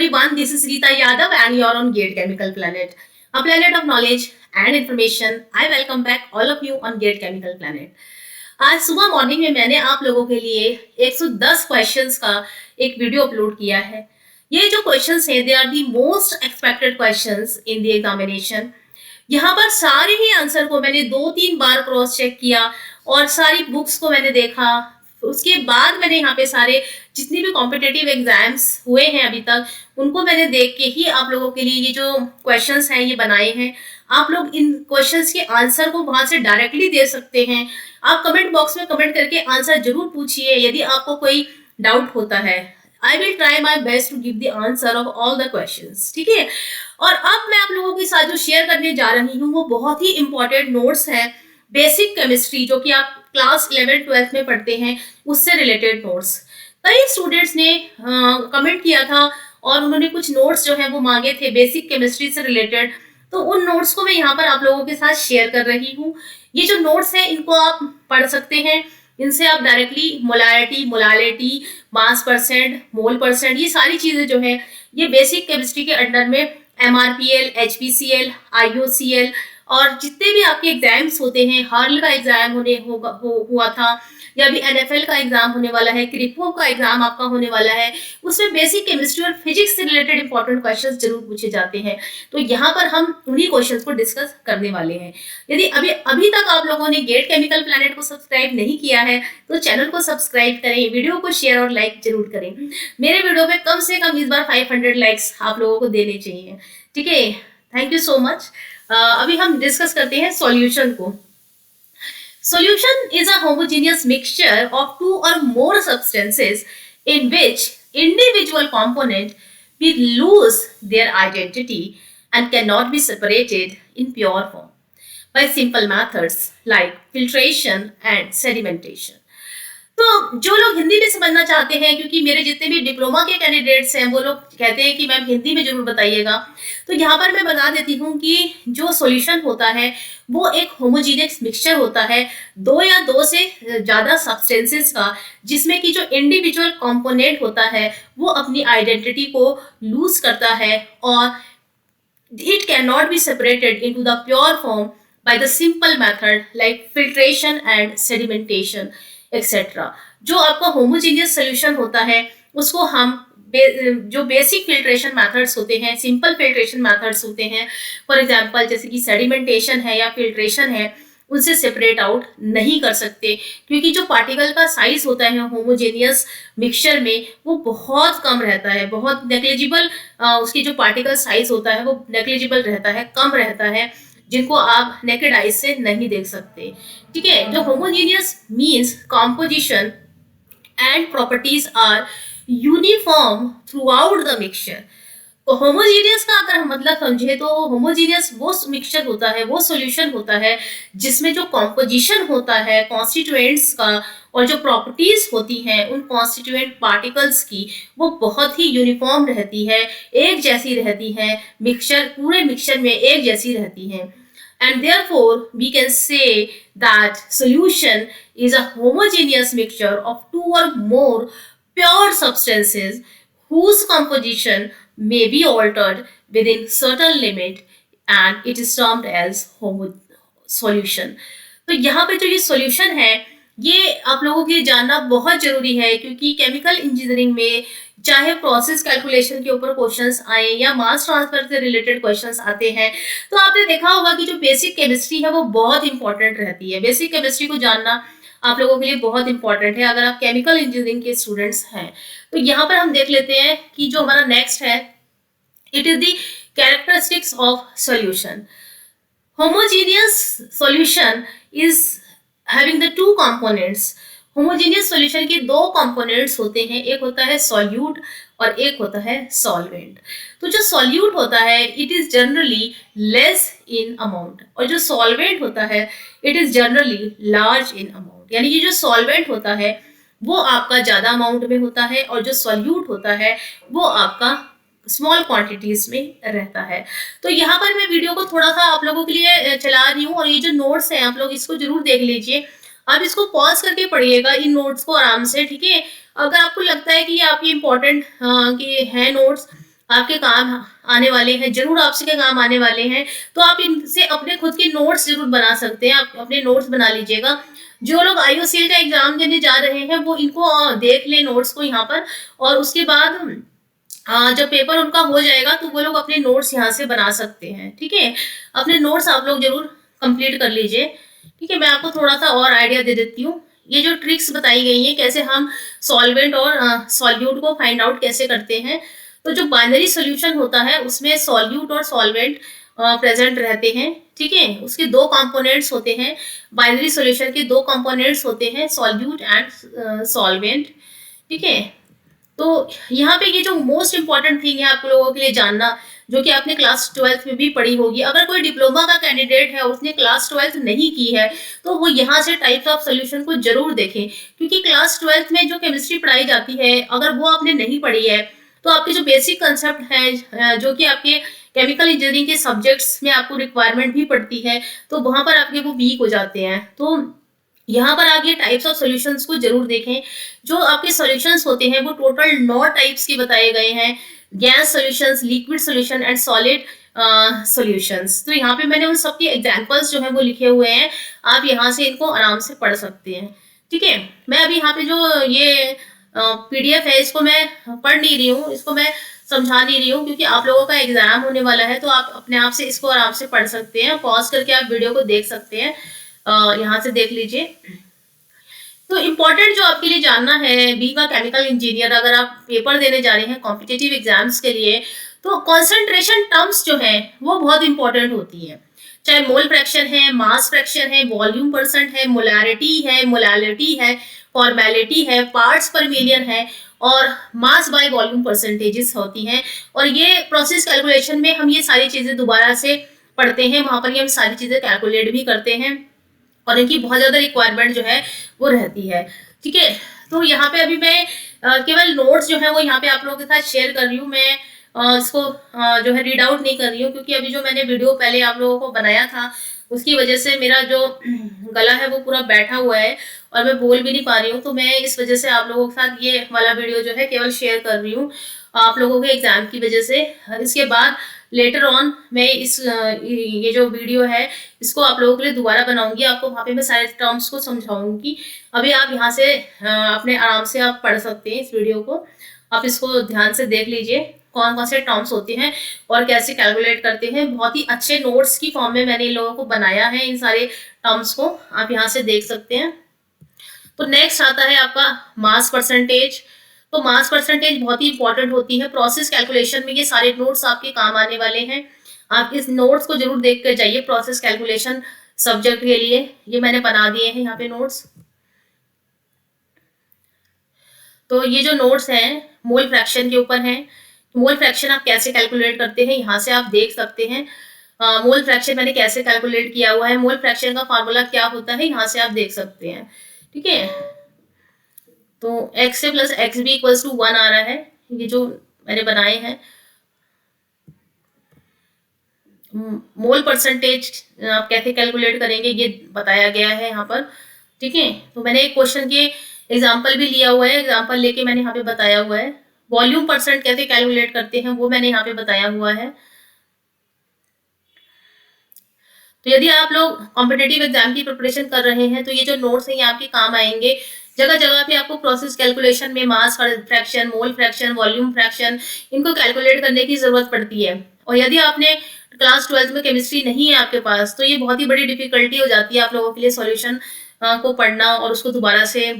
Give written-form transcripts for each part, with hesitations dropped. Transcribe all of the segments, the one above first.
everyone, this is Rita Yadav and you're on Gate Chemical Planet, a planet of knowledge and information. I welcome back all of you on Gate Chemical Planet. आज सुबह morning में मैंने आप लोगों के लिए 110 questions का एक वीडियो अपलोड किया है। ये जो क्वेश्चंस हैं they are the most expected questions in the examination. यहाँ पर सारे ही आंसर को मैंने 2-3 बार क्रॉस चेक किया और सारी बुक्स को मैंने देखा। उसके बाद मैंने यहाँ पे सारे जितनी भी कॉम्पिटिटिव एग्जाम्स हुए हैं अभी तक उनको मैंने देख के ही आप लोगों के लिए ये जो क्वेश्चंस हैं ये बनाए हैं। आप लोग इन क्वेश्चंस के आंसर को वहां से डायरेक्टली दे सकते हैं। आप कमेंट बॉक्स में कमेंट करके आंसर जरूर पूछिए यदि आपको कोई डाउट होता है। I will try my best to give the answer of all the questions, ठीक है। और अब मैं आप लोगों के साथ जो शेयर करने जा रही हूँ वो बहुत ही इंपॉर्टेंट नोट्स है बेसिक केमिस्ट्री, जो कि आप क्लास 11-12 में पढ़ते हैं, उससे रिलेटेड नोट्स। कई स्टूडेंट्स ने कमेंट किया था और उन्होंने कुछ नोट्स जो है वो मांगे थे बेसिक केमिस्ट्री से रिलेटेड, तो उन नोट्स को मैं यहाँ पर आप लोगों के साथ शेयर कर रही हूँ। ये जो नोट्स हैं इनको आप पढ़ सकते हैं। इनसे आप directly molarity, molality, mass percent, mole percent, ये सारी चीजें जो है ये बेसिक केमिस्ट्री के अंडर में MRPL, HPCL, IOCL और जितने भी आपके एग्जाम्स होते हैं, हर्ल का एग्जाम हुआ था या अभी NFL का एग्जाम होने वाला है, क्रिपो का एग्जाम आपका होने वाला है, उसमें बेसिक केमिस्ट्री और फिजिक्स से रिलेटेड इंपॉर्टेंट क्वेश्चंस जरूर पूछे जाते हैं। तो यहाँ पर हम उन्हीं क्वेश्चंस को डिस्कस करने वाले हैं। यदि अभी तक आप लोगों ने गेट केमिकल प्लैनेट को सब्सक्राइब नहीं किया है तो चैनल को सब्सक्राइब करें, वीडियो को शेयर और लाइक जरूर करें। मेरे वीडियो में कम से कम इस बार 500 लाइक्स आप लोगों को देने चाहिए, ठीक है। Thank you so much. अभी हम डिस्कस करते हैं सॉल्यूशन को। Solution is a homogeneous mixture of two or more substances in which individual components will lose their identity and cannot be separated in pure form by simple methods like filtration and sedimentation. तो जो लोग हिंदी में समझना चाहते हैं, क्योंकि मेरे जितने भी डिप्लोमा के कैंडिडेट्स हैं वो लोग कहते हैं कि मैम हिंदी में जरूर बताइएगा, तो यहाँ पर मैं बता देती हूँ कि जो सॉल्यूशन होता है वो एक होमोजीनियस मिक्सचर होता है दो या दो से ज़्यादा सब्सटेंसेस का, जिसमें कि जो इंडिविजुअल कंपोनेंट होता है वो अपनी आइडेंटिटी को लूज करता है और it can not be separated into the pure form by the simple method like filtration and sedimentation etcetera. जो आपका होमोजीनियस सोल्यूशन होता है उसको हम जो बेसिक फिल्ट्रेशन मेथड्स होते हैं, सिंपल फिल्ट्रेशन मेथड्स होते हैं, फॉर एग्जांपल जैसे कि सेडिमेंटेशन है या फिल्ट्रेशन है, उनसे सेपरेट आउट नहीं कर सकते, क्योंकि जो पार्टिकल का साइज होता है होमोजेनियस मिक्सचर में वो बहुत कम रहता है, बहुत नेग्लिजिबल। उसकी जो पार्टिकल साइज होता है वो नेग्लिजिबल रहता है, कम रहता है, जिनको आप नेकेड आइज से नहीं देख सकते, ठीक है। जो homogeneous means composition and properties are uniform through the mixture. तो होमोजीनियस का अगर हम मतलब समझे तो होमोजीनियस वो मिक्सचर होता है, वो सॉल्यूशन होता है जिसमें जो कॉम्पोजिशन होता है कॉन्स्टिट्यूएंट्स का और जो प्रॉपर्टीज होती हैं उन कॉन्स्टिट्यूएंट पार्टिकल्स की वो बहुत ही यूनिफॉर्म रहती है, एक जैसी रहती है, मिक्सचर पूरे मिक्सचर में एक जैसी रहती है। And therefore, we can say that solution is a homogeneous mixture of two or more pure substances whose composition may be altered within certain limit, and it is termed as solution. तो यहाँ पे जो ये solution है ये आप लोगों के जानना बहुत जरूरी है, क्योंकि केमिकल इंजीनियरिंग में चाहे प्रोसेस कैलकुलेशन के ऊपर क्वेश्चंस आए या मास ट्रांसफर से रिलेटेड क्वेश्चंस आते हैं, तो आपने देखा होगा कि जो बेसिक केमिस्ट्री है वो बहुत इंपॉर्टेंट रहती है। बेसिक केमिस्ट्री को जानना आप लोगों के लिए बहुत इंपॉर्टेंट है अगर आप केमिकल इंजीनियरिंग के स्टूडेंट्स हैं। तो यहाँ पर हम देख लेते हैं कि जो हमारा नेक्स्ट है, it is the characteristics of solution. Homogeneous solution is having the two components. Homogeneous solution के दो कंपोनेंट्स होते हैं, एक होता है सॉल्यूट और एक होता है सॉल्वेंट। तो जो सॉल्यूट होता है it is generally less in amount और जो सॉल्वेंट होता है it is generally large in amount. यानी कि जो सॉल्वेंट होता है वो आपका ज्यादा अमाउंट में होता है और जो सॉल्यूट होता है वो आपका स्मॉल क्वांटिटीज में रहता है। तो यहाँ पर मैं वीडियो को थोड़ा सा आप लोगों के लिए चला रही हूँ और ये जो नोट्स हैं आप लोग इसको जरूर देख लीजिए। आप इसको पॉज करके पढ़िएगा इन नोट्स को आराम से, ठीक है। अगर आपको लगता है कि ये आपकी इम्पोर्टेंट कि है नोट्स, आपके काम आने वाले हैं, ज़रूर आपसे के काम आने वाले हैं। तो आप इनसे अपने खुद के नोट्स ज़रूर बना सकते हैं, आप अपने नोट्स बना लीजिएगा। जो लोग आईओसीएल का एग्ज़ाम देने जा रहे हैं, वो इनको देख लें नोट्स को यहाँ पर, और उसके बाद जब पेपर उनका हो जाएगा तो वो लोग अपने नोट्स यहाँ से बना सकते हैं, ठीक है? अपने नोट्स आप लोग ज़रूर कंप्लीट कर लीजिए, ठीक है? मैं आपको थोड़ा-सा और आइडिया दे देती हूँ। ये जो ट्रिक्स बताई गई हैं, कैसे हम सॉल्वेंट और सॉल्यूट को फाइंड आउट कैसे करते हैं। तो जो बाइनरी सॉल्यूशन होता है, उसमें सॉल्यूट और सॉल्वेंट प्रेज़ेंट रहते हैं, ठीक है? उसके 2 कंपोनेंट्स होते हैं। बाइनरी सॉल्यूशन के 2 कंपोनेंट्स होते हैं, सॉल्यूट एंड सॉल्वेंट, ठीक है? तो यहाँ पे ये जो मोस्ट इम्पोर्टेंट थिंग है आप लोगों के लिए जानना, जो कि आपने क्लास 12th में भी पढ़ी होगी। अगर कोई डिप्लोमा का कैंडिडेट है, उसने क्लास 12th नहीं की है, तो वो यहाँ से टाइप्स ऑफ सॉल्यूशन को ज़रूर देखें, क्योंकि क्लास 12th में जो केमिस्ट्री पढ़ाई जाती है, अगर वो आपने नहीं पढ़ी है, तो आपके जो बेसिक कंसेप्ट हैं, जो कि आपके केमिकल इंजीनियरिंग के सब्जेक्ट्स में आपको रिक्वायरमेंट भी पड़ती है, तो वहाँ पर आपके वो वीक हो जाते हैं। तो यहाँ पर आप ये टाइप्स ऑफ सॉल्यूशंस को जरूर देखें। जो आपके सॉल्यूशंस होते हैं वो टोटल 9 टाइप्स के बताए गए हैं, gas solutions, liquid solution and solid solutions. तो यहाँ पे मैंने उन सबके एग्जांपल्स जो है वो लिखे हुए हैं, आप यहाँ से इनको आराम से पढ़ सकते हैं, ठीक है? मैं अभी यहाँ पे जो ये पीडीएफ है, इसको मैं पढ़ नहीं रही हूँ, इसको मैं समझा नहीं रही हूँ, क्योंकि आप लोगों का एग्जाम होने वाला है, तो आप अपने आप से इसको आराम से पढ़ सकते हैं। पॉज करके आप वीडियो को देख सकते हैं, यहाँ से देख लीजिए। तो इम्पोर्टेंट जो आपके लिए जानना है, बीइंग अ केमिकल इंजीनियर, अगर आप पेपर देने जा रहे हैं कॉम्पिटिटिव एग्जाम्स के लिए, तो कॉन्सेंट्रेशन टर्म्स जो है वो बहुत इंपॉर्टेंट होती है। चाहे मोल फ्रैक्शन है, मास फ्रैक्शन है, वॉल्यूम परसेंट है, मोलालिटी है, फॉर्मेलिटी है, पार्ट्स पर मिलियन है, और मास बाय वॉल्यूम परसेंटेजेस होती हैं। और ये प्रोसेस कैलकुलेशन में हम ये सारी चीजें दोबारा से पढ़ते हैं, वहां पर ये हम सारी चीजें कैलकुलेट भी करते हैं, और इनकी बहुत ज़्यादा रिक्वायरमेंट जो है वो रहती है, ठीक है? तो यहाँ पे अभी मैं केवल नोट्स जो है वो यहाँ पे आप लोगों के साथ शेयर कर रही हूँ। मैं इसको जो है रीड आउट नहीं कर रही हूँ, क्योंकि अभी जो मैंने वीडियो पहले आप लोगों को बनाया था, उसकी वजह से मेरा जो गला है वो पूरा बैठा हुआ है और मैं बोल भी नहीं पा रही हूँ। तो मैं इस वजह से आप लोगों के साथ ये वाला वीडियो जो है केवल शेयर कर रही हूँ, आप लोगों के एग्जाम की वजह से। इसके बाद लेटर ऑन मैं ये जो वीडियो है इसको आप लोगों के लिए दोबारा बनाऊंगी, आपको वहाँ पे मैं सारे टर्म्स को समझाऊंगी। अभी आप यहाँ से अपने आराम से आप पढ़ सकते हैं इस वीडियो को, आप इसको ध्यान से देख लीजिए कौन कौन से टर्म्स होते हैं और कैसे कैलकुलेट करते हैं। बहुत ही अच्छे नोट्स की फॉर्म में मैंने इन लोगों को बनाया है, इन सारे टर्म्स को आप यहाँ से देख सकते हैं। तो नेक्स्ट आता है आपका मास परसेंटेज। तो मास परसेंटेज बहुत ही इंपॉर्टेंट होती है प्रोसेस कैलकुलेशन में, ये सारे नोट्स आपके काम आने वाले हैं। आप इस नोट्स को जरूर देख कर जाइए प्रोसेस कैलकुलेशन सब्जेक्ट के लिए, ये मैंने बना दिए हैं यहाँ पे नोट्स। तो ये जो नोट्स हैं मोल फ्रैक्शन के ऊपर हैं, मोल फ्रैक्शन आप कैसे कैलकुलेट करते हैं यहाँ से आप देख सकते हैं। मोल फ्रैक्शन मैंने कैसे कैलकुलेट किया हुआ है, मोल फ्रैक्शन का फार्मूला क्या होता है यहाँ से आप देख सकते हैं, ठीक है? तो x a plus x b equals to 1 आ रहा है, ये जो मैंने बनाए हैं। मोल परसेंटेज आप कैसे कैलकुलेट करेंगे ये बताया गया है यहाँ पर, ठीक है? तो मैंने एक क्वेश्चन के एग्जाम्पल भी लिया हुआ है, एग्जाम्पल लेके मैंने यहाँ पे बताया हुआ है। वॉल्यूम परसेंट कैसे कैलकुलेट करते हैं वो मैंने यहाँ पे बताया हुआ है। तो यदि आप लोग कॉम्पिटेटिव एग्जाम की प्रिपरेशन कर रहे हैं तो ये जो नोट्स हैं ये आपके काम आएंगे। जगह जगह पे आपको प्रोसेस कैलकुलेशन में mass fraction, mole fraction, volume fraction, इनको कैलकुलेट करने की जरूरत पड़ती है। और यदि आपने क्लास 12th में केमिस्ट्री नहीं है आपके पास, तो ये बहुत ही बड़ी डिफिकल्टी हो जाती है आप लोगों के लिए सॉल्यूशन को पढ़ना और उसको दोबारा से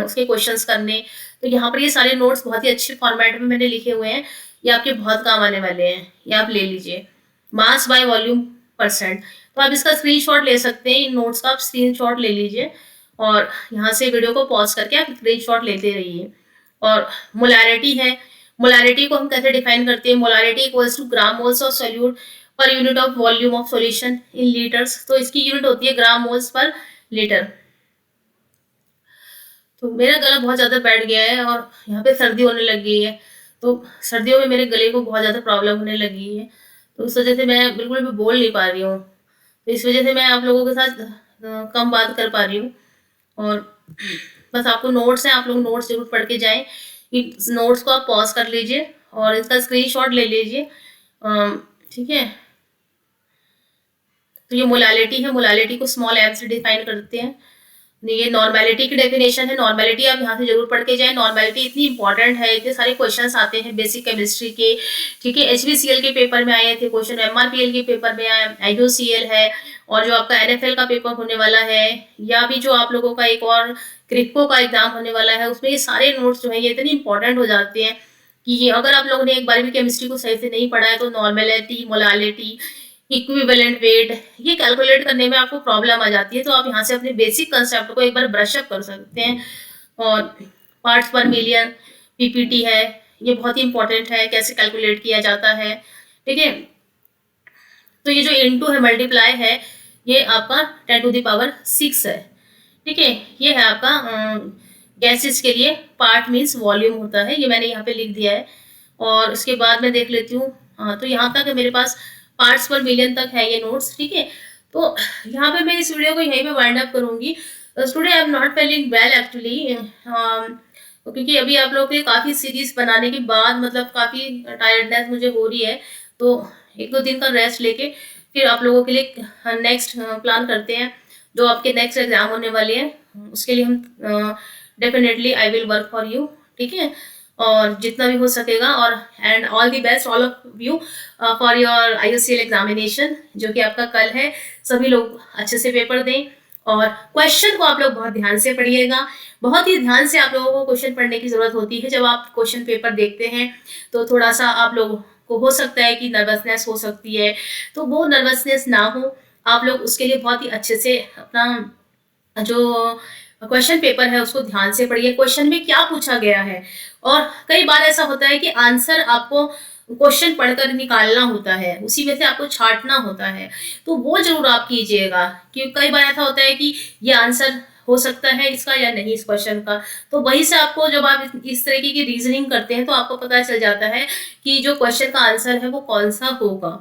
उसके क्वेश्चंस करने। तो यहाँ पर ये सारे नोट्स बहुत ही अच्छे फॉर्मेट में मैंने लिखे हुए हैं, ये आपके बहुत काम आने वाले हैं, ये आप ले लीजिए। मास बाय वॉल्यूम परसेंट, तो आप इसका स्क्रीनशॉट ले सकते हैं, इन नोट्स का आप स्क्रीनशॉट ले लीजिए और यहाँ से वीडियो को पॉज करके आप स्क्रीनशॉट लेते रहिए। और मोलारिटी है, मोलारिटी को हम कैसे डिफाइन करते हैं, molarity equals to gram moles of solute per unit of volume of solution in litres. तो इसकी यूनिट होती है ग्राम मोल्स पर लीटर। तो मेरा गला बहुत ज़्यादा बैठ गया है और यहाँ पे सर्दी होने लग गई है, तो सर्दियों में मेरे गले को बहुत ज़्यादा प्रॉब्लम होने लगी है, तो उस वजह से मैं बिल्कुल भी बोल नहीं पा रही हूँ। तो इस वजह से मैं आप लोगों के साथ कम बात कर पा रही हूँ। और बस आपको नोट्स हैं, आप लोग नोट्स जरूर पढ़ के जाएं, इन नोट्स को आप पॉज कर लीजिए और इसका स्क्रीनशॉट ले लीजिए। ठीक है, तो ये मोलालिटी है, मोलालिटी को स्मॉल m से डिफाइन करते हैं। ये नॉर्मेलिटी की डेफिनेशन है, नॉर्मेलिटी आप यहाँ से जरूर पढ़ के जाए। नॉर्मेलिटी इतनी इंपॉर्टेंट है, इतने सारे क्वेश्चंस आते हैं बेसिक केमिस्ट्री के। ठीक है, HBCL के पेपर में आए थे क्वेश्चन, MRPL के पेपर में आए, IUCL है, और जो आपका NFL का पेपर होने वाला है, या भी जो आप लोगों का एक और क्रिप्को का एग्जाम होने वाला है, उसमें ये सारे नोट्स जो है ये इतने इंपॉर्टेंट हो जाते हैं कि ये अगर आप लोगों ने एक बार भी केमिस्ट्री को सही से नहीं पढ़ा है तो नॉर्मेलिटी, मोलालिटी, इक्विवेलेंट वेट, ये कैलकुलेट करने में आपको प्रॉब्लम आ जाती है। तो आप यहाँ से अपने बेसिक कंसेप्ट को एक बार ब्रश अप कर सकते हैं। और पार्ट्स पर मिलियन, PPT है, ये बहुत ही इंपॉर्टेंट है, कैसे कैलकुलेट किया जाता है। ठीक है, तो ये जो इनटू है, मल्टीप्लाई है, ये आपका 10⁶ है। ठीक है, ये है आपका गैसेस के लिए पार्ट मीन्स वॉल्यूम होता है, ये मैंने यहाँ पे लिख दिया है। और उसके बाद मैं देख लेती हूँ, तो यहाँ तक मेरे पास पार्ट्स पर मिलियन तक है ये नोट्स। ठीक है, तो यहाँ पे मैं इस वीडियो को यहीं पे वाइंड अप करूंगी। Today I am not feeling well actually, क्योंकि अभी आप लोगों के काफ़ी सीरीज बनाने के बाद मतलब काफ़ी टायर्डनेस मुझे हो रही है, तो 1-2 दिन का रेस्ट लेके फिर आप लोगों के लिए नेक्स्ट प्लान करते हैं। जो आपके नेक्स्ट एग्जाम होने वाले हैं उसके लिए हम definitely I will work for you. ठीक है, और जितना भी हो सकेगा, और and all the best all of you for your IUCL examination जो कि आपका कल है। सभी लोग अच्छे से पेपर दें, और क्वेश्चन को आप लोग बहुत ध्यान से पढ़िएगा। बहुत ही ध्यान से आप लोगों को क्वेश्चन पढ़ने की ज़रूरत होती है। जब आप क्वेश्चन पेपर देखते हैं तो थोड़ा सा आप लोगों को हो सकता है कि नर्वसनेस हो सकती है, तो वो नर्वसनेस ना हो। आप लोग उसके लिए बहुत ही अच्छे से अपना जो क्वेश्चन पेपर है उसको ध्यान से पढ़िए, क्वेश्चन में क्या पूछा गया है। और कई बार ऐसा होता है कि आंसर आपको क्वेश्चन पढ़कर निकालना होता है, उसी में से आपको छांटना होता है, तो वो जरूर आप कीजिएगा। क्योंकि कई बार ऐसा होता है कि ये आंसर हो सकता है इसका या नहीं इस क्वेश्चन का, तो वहीं से आपको जब आप इस तरीके की रीजनिंग करते हैं तो आपको पता चल जाता है कि जो क्वेश्चन का आंसर है वो कौन सा होगा।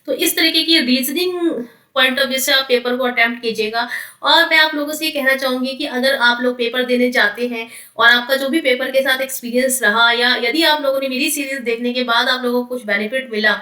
तो इस तरीके की रीजनिंग पॉइंट ऑफ व्यू से आप पेपर को अटेम्प्ट कीजिएगा। और मैं आप लोगों से ये कहना चाहूंगी कि अगर आप लोग पेपर देने जाते हैं और आपका जो भी पेपर के साथ एक्सपीरियंस रहा, या यदि आप लोगों ने मेरी सीरीज देखने के बाद आप लोगों को कुछ बेनिफिट मिला,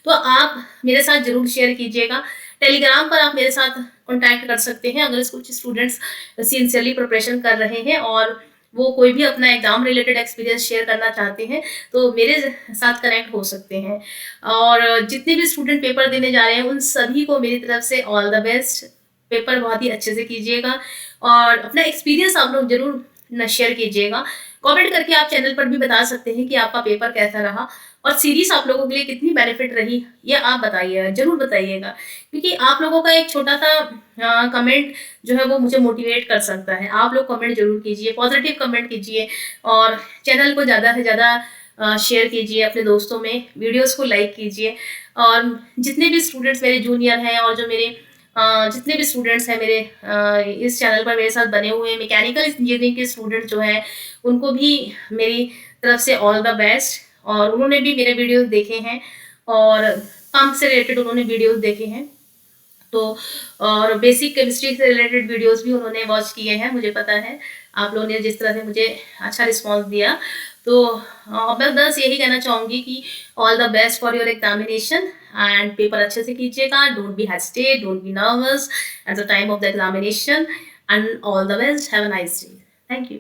तो आप मेरे साथ जरूर शेयर कीजिएगा। टेलीग्राम पर आप मेरे साथ कॉन्टैक्ट कर सकते हैं अगर कुछ स्टूडेंट्स सिंसियरली प्रिपरेशन कर रहे हैं और वो कोई भी अपना एग्जाम रिलेटेड एक्सपीरियंस शेयर करना चाहते हैं, तो मेरे साथ कनेक्ट हो सकते हैं। और जितने भी स्टूडेंट पेपर देने जा रहे हैं उन सभी को मेरी तरफ से ऑल द बेस्ट। पेपर बहुत ही अच्छे से कीजिएगा, और अपना एक्सपीरियंस आप लोग जरूर न शेयर कीजिएगा। कमेंट करके आप चैनल पर भी बता सकते हैं कि आपका पेपर कैसा रहा, और सीरीज आप लोगों के लिए कितनी बेनिफिट रही, ये आप बताइएगा, जरूर बताइएगा। क्योंकि आप लोगों का एक छोटा सा कमेंट जो है वो मुझे मोटिवेट कर सकता है। आप लोग कमेंट जरूर कीजिए, पॉजिटिव कमेंट कीजिए, और चैनल को ज़्यादा से ज़्यादा शेयर कीजिए अपने दोस्तों में, वीडियोस को लाइक कीजिए। और जितने भी स्टूडेंट्स मेरे जूनियर हैं और जो मेरे जितने भी स्टूडेंट्स हैं मेरे इस चैनल पर मेरे साथ बने हुए हैं, मैकेनिकल इंजीनियरिंग के स्टूडेंट जो हैं, उनको भी मेरी तरफ से ऑल द बेस्ट। और उन्होंने भी मेरे वीडियोस देखे हैं, और पंप से रिलेटेड उन्होंने वीडियोस देखे हैं, तो और बेसिक केमिस्ट्री से रिलेटेड वीडियोस भी उन्होंने वॉच किए हैं। मुझे पता है आप लोगों ने जिस तरह से मुझे अच्छा रिस्पॉन्स दिया, तो मैं बस यही कहना चाहूँगी कि all the best for your examination, and paper अच्छे से कीजिएगा। Don't be hesitate, don't be nervous at the time of the examination, and all the best. Have a nice day. Thank you.